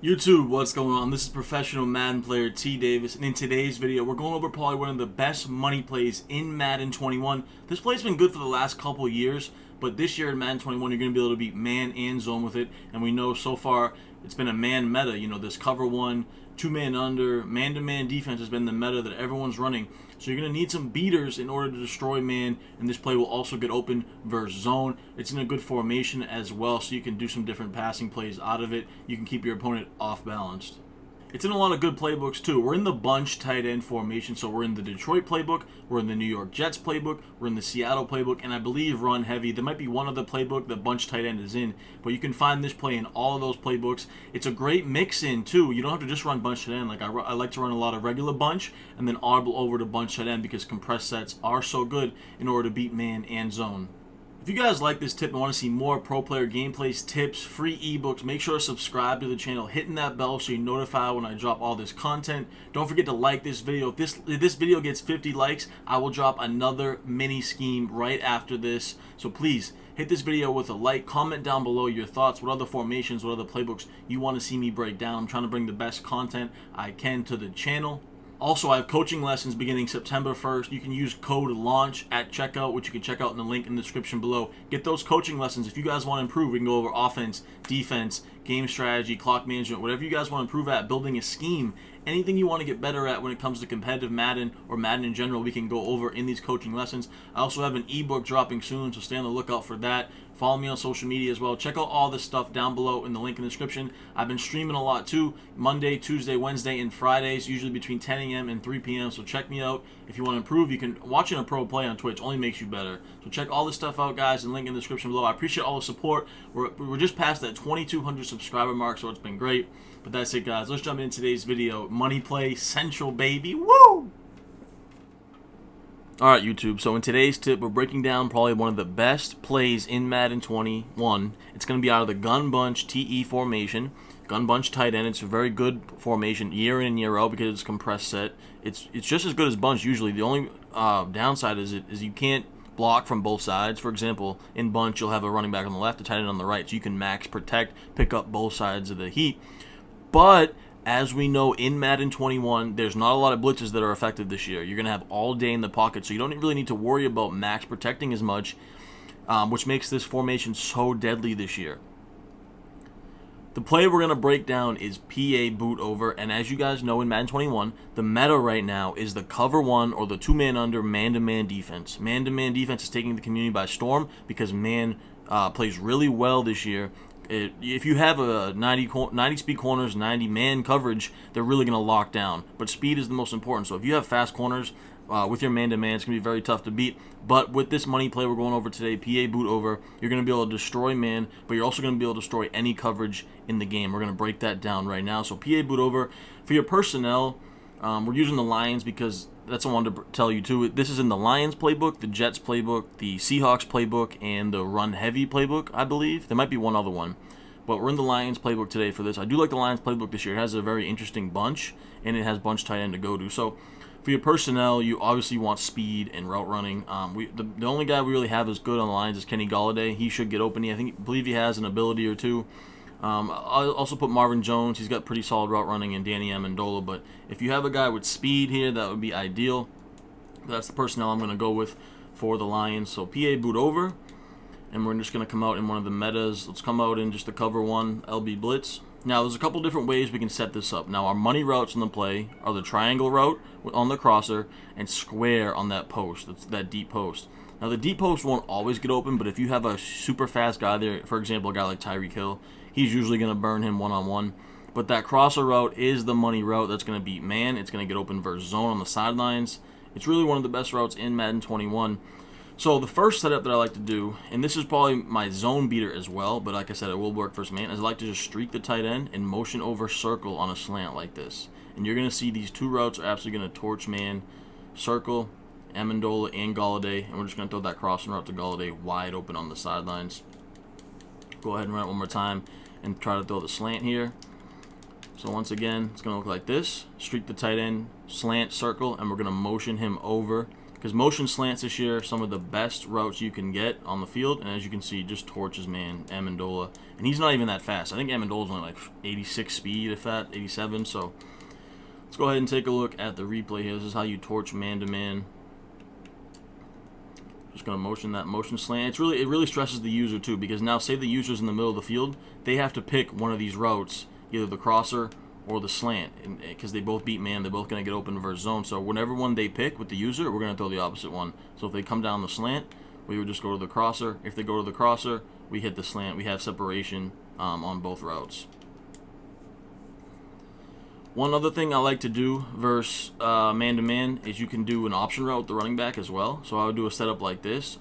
YouTube, what's going on? This is professional Madden player T Davis, and in today's video, we're going over probably one of the best money plays in Madden 21. This play's been good for the last couple years, but this year in Madden 21, you're going to be able to beat man and zone with it, and we know so far it's been a man meta. You know, this cover one, two-man under, man-to-man defense has been the meta that everyone's running. So you're going to need some beaters in order to destroy man, and this play will also get open versus zone. It's in a good formation as well, so you can do some different passing plays out of it. You can keep your opponent off balanced. It's in a lot of good playbooks too. We're in the bunch tight end formation, so we're in the Detroit playbook, we're in the New York Jets playbook, we're in the Seattle playbook, and I believe run heavy. There might be one other playbook that bunch tight end is in, but you can find this play in all of those playbooks. It's a great mix-in too. You don't have to just run bunch tight end. Like I like to run a lot of regular bunch and then audible over to bunch tight end because compressed sets are so good in order to beat man and zone. If you guys like this tip and want to see more pro player gameplays, tips, free ebooks, make sure to subscribe to the channel, hitting that bell so you're notified when I drop all this content. Don't forget to like this video. If this video gets 50 likes, I will drop another mini scheme right after this. So please hit this video with a like, comment down below your thoughts, what other formations, what other playbooks you want to see me break down. I'm trying to bring the best content I can to the channel. Also, I have coaching lessons beginning September 1st. You can use code LAUNCH at checkout, which you can check out in the link in the description below. Get those coaching lessons. If you guys want to improve, we can go over offense, defense, game strategy, clock management, whatever you guys want to improve at, building a scheme, anything you want to get better at when it comes to competitive Madden or Madden in general, we can go over in these coaching lessons. I also have an ebook dropping soon, so stay on the lookout for that. Follow me on social media as well. Check out all this stuff down below in the link in the description. I've been streaming a lot too, Monday, Tuesday, Wednesday, and Fridays, usually between 10 a.m. and 3 p.m. So check me out. If you want to improve, you can watching a pro play on Twitch only makes you better. So check all this stuff out, guys, and link in the description below. I appreciate all the support. We're just past that 2,200 subscriber mark, so it's been great. But that's it, guys. Let's jump into today's video. Money play central, baby. Woo! Alright, YouTube, so in today's tip, we're breaking down probably one of the best plays in Madden 21. It's going to be out of the gun bunch TE formation. Gun bunch tight end. It's a very good formation year in and year out because it's compressed set. It's just as good as bunch usually. The only downside is you can't block from both sides. For example, in bunch, you'll have a running back on the left, a tight end on the right, so you can max protect, pick up both sides of the heat. But as we know, in Madden 21, there's not a lot of blitzes that are effective this year. You're going to have all day in the pocket, so you don't really need to worry about max protecting as much, which makes this formation so deadly this year. The play we're going to break down is PA boot over, and as you guys know in Madden 21, the meta right now is the cover one or the two-man under man-to-man defense. Man-to-man defense is taking the community by storm because man plays really well this year. If you have a 90 speed corners, 90 man coverage, they're really going to lock down. But speed is the most important. So if you have fast corners with your man-to-man, it's going to be very tough to beat. But with this money play we're going over today, PA boot over, you're going to be able to destroy man, but you're also going to be able to destroy any coverage in the game. We're going to break that down right now. So PA boot over. For your personnel, we're using the Lions because that's what I wanted to tell you too. This is in the Lions playbook, the Jets playbook, the Seahawks playbook, and the run heavy playbook, I believe. There might be one other one. But we're in the Lions playbook today for this. I do like the Lions playbook this year. It has a very interesting bunch, and it has bunch tight end to go to. So for your personnel, you obviously want speed and route running. The only guy we really have is good on the Lions is Kenny Golladay. He should get open. I believe he has an ability or two. I'll also put Marvin Jones. He's got pretty solid route running, and Danny Amendola. But if you have a guy with speed here, that would be ideal. That's the personnel I'm going to go with for the Lions. So PA boot over, and we're just going to come out in one of the metas. Let's come out in just the cover one LB blitz. Now, there's a couple different ways we can set this up. Now, our money routes in the play are the triangle route on the crosser and square on that post. That's that deep post. Now, the deep post won't always get open, but if you have a super fast guy there, for example, a guy like Tyreek Hill, he's usually going to burn him one-on-one. But that crosser route is the money route that's going to beat man. It's going to get open versus zone on the sidelines. It's really one of the best routes in Madden 21. So the first setup that I like to do, and this is probably my zone beater as well, but like I said, it will work versus man, is I like to just streak the tight end and motion over circle on a slant like this. And you're going to see these two routes are absolutely going to torch man, circle, Amendola, and Golladay, and we're just going to throw that crossing route to Golladay wide open on the sidelines. Go ahead and run it one more time and try to throw the slant here. So once again, it's going to look like this. Streak the tight end, slant, circle, and we're going to motion him over Because motion slants this year are some of the best routes you can get on the field. And as you can see, just torches, man, Amendola. And he's not even that fast. I think Amendola's only like 86 speed, if that, 87. So let's go ahead and take a look at the replay here. This is how you torch man-to-man. Just going to motion that motion slant. It really stresses the user too, because now say the user's in the middle of the field, they have to pick one of these routes, either the crosser or the slant, because they both beat man. They're both going to get open versus zone. So whenever one they pick with the user, we're going to throw the opposite one. So if they come down the slant, we would just go to the crosser. If they go to the crosser, we hit the slant. We have separation on both routes. One other thing I like to do versus man-to-man is you can do an option route with the running back as well. So I would do a setup like this.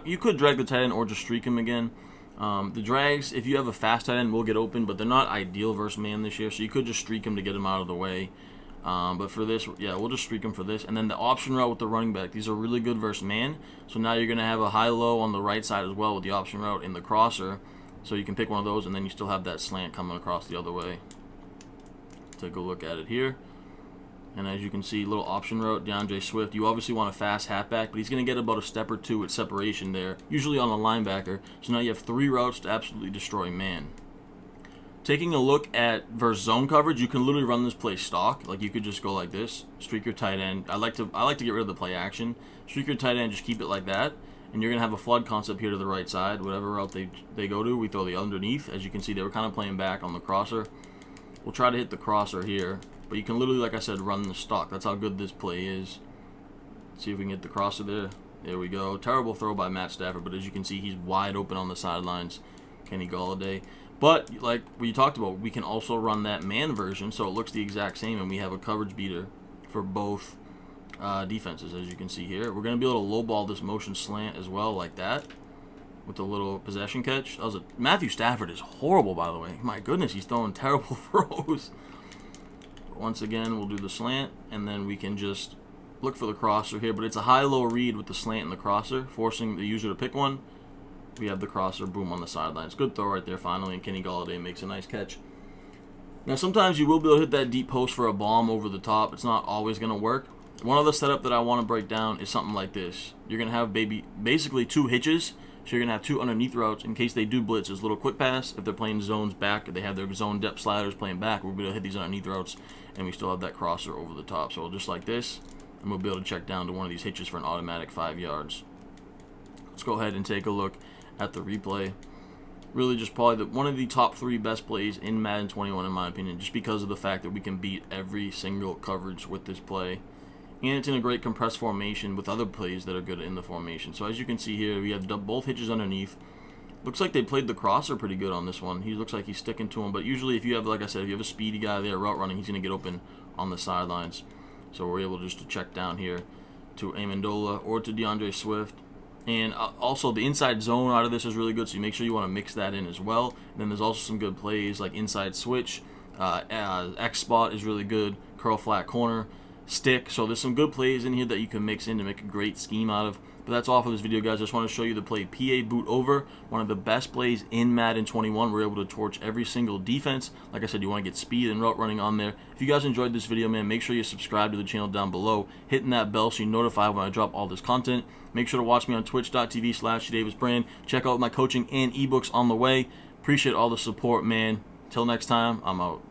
You could drag the tight end or just streak him again. The drags, if you have a fast tight end, will get open, but they're not ideal versus man this year. So you could just streak him to get him out of the way. But for this, yeah, we'll just streak him for this. And then the option route with the running back, these are really good versus man. So now you're going to have a high-low on the right side as well with the option route in the crosser. So you can pick one of those, and then you still have that slant coming across the other way. Take a look at it here. And as you can see, little option route, DeAndre Swift. You obviously want a fast halfback, but he's going to get about a step or two with separation there, usually on a linebacker. So now you have 3 routes to absolutely destroy man. Taking a look at versus zone coverage, you can literally run this play stock. Like you could just go like this, streak your tight end. I like to get rid of the play action. Streak your tight end, just keep it like that. And you're going to have a flood concept here to the right side. Whatever route they go to, we throw the underneath. As you can see, they were kind of playing back on the crosser. We'll try to hit the crosser here, but you can literally, like I said, run the stock. That's how good this play is. Let's see if we can get the crosser there. There we go. Terrible throw by Matt Stafford, but as you can see, he's wide open on the sidelines. Kenny Golladay. But like we talked about, we can also run that man version, so it looks the exact same, and we have a coverage beater for both defenses, as you can see here. We're going to be able to lowball this motion slant as well, like that, with a little possession catch. Matthew Stafford is horrible, by the way. My goodness, he's throwing terrible throws. Once again, we'll do the slant, and then we can just look for the crosser here. But it's a high-low read with the slant and the crosser, forcing the user to pick one. We have the crosser, boom, on the sidelines. Good throw right there, finally, and Kenny Golladay makes a nice catch. Now, sometimes you will be able to hit that deep post for a bomb over the top. It's not always going to work. One other setup that I want to break down is something like this. You're going to have basically 2 hitches. So you're going to have 2 underneath routes in case they do blitz. There's a little quick pass. If they're playing zones back, or they have their zone depth sliders playing back, we'll be able to hit these underneath routes, and we still have that crosser over the top. So just like this, and we'll be able to check down to one of these hitches for an automatic 5 yards. Let's go ahead and take a look at the replay. Really just probably one of the top 3 best plays in Madden 21 in my opinion, just because of the fact that we can beat every single coverage with this play. And it's in a great compressed formation with other plays that are good in the formation. So as you can see here, we have both hitches underneath. Looks like they played the crosser pretty good on this one. He looks like he's sticking to him. But usually if you have, like I said, if you have a speedy guy there route running, he's going to get open on the sidelines. So we're able just to check down here to Amendola or to DeAndre Swift. And also the inside zone out of this is really good, so you make sure you want to mix that in as well. And then there's also some good plays like inside switch. X spot is really good. Curl flat corner. Stick. So there's some good plays in here that you can mix in to make a great scheme out of. But that's all for this video, guys. I just want to show you the play PA boot over. One of the best plays in Madden 21. We're able to torch every single defense. Like I said, you want to get speed and route running on there. If you guys enjoyed this video, man, make sure you subscribe to the channel down below. Hitting that bell so you're notified when I drop all this content. Make sure to watch me on twitch.tv/davisbrand. Check out my coaching and ebooks on the way. Appreciate all the support, man. Till next time, I'm out.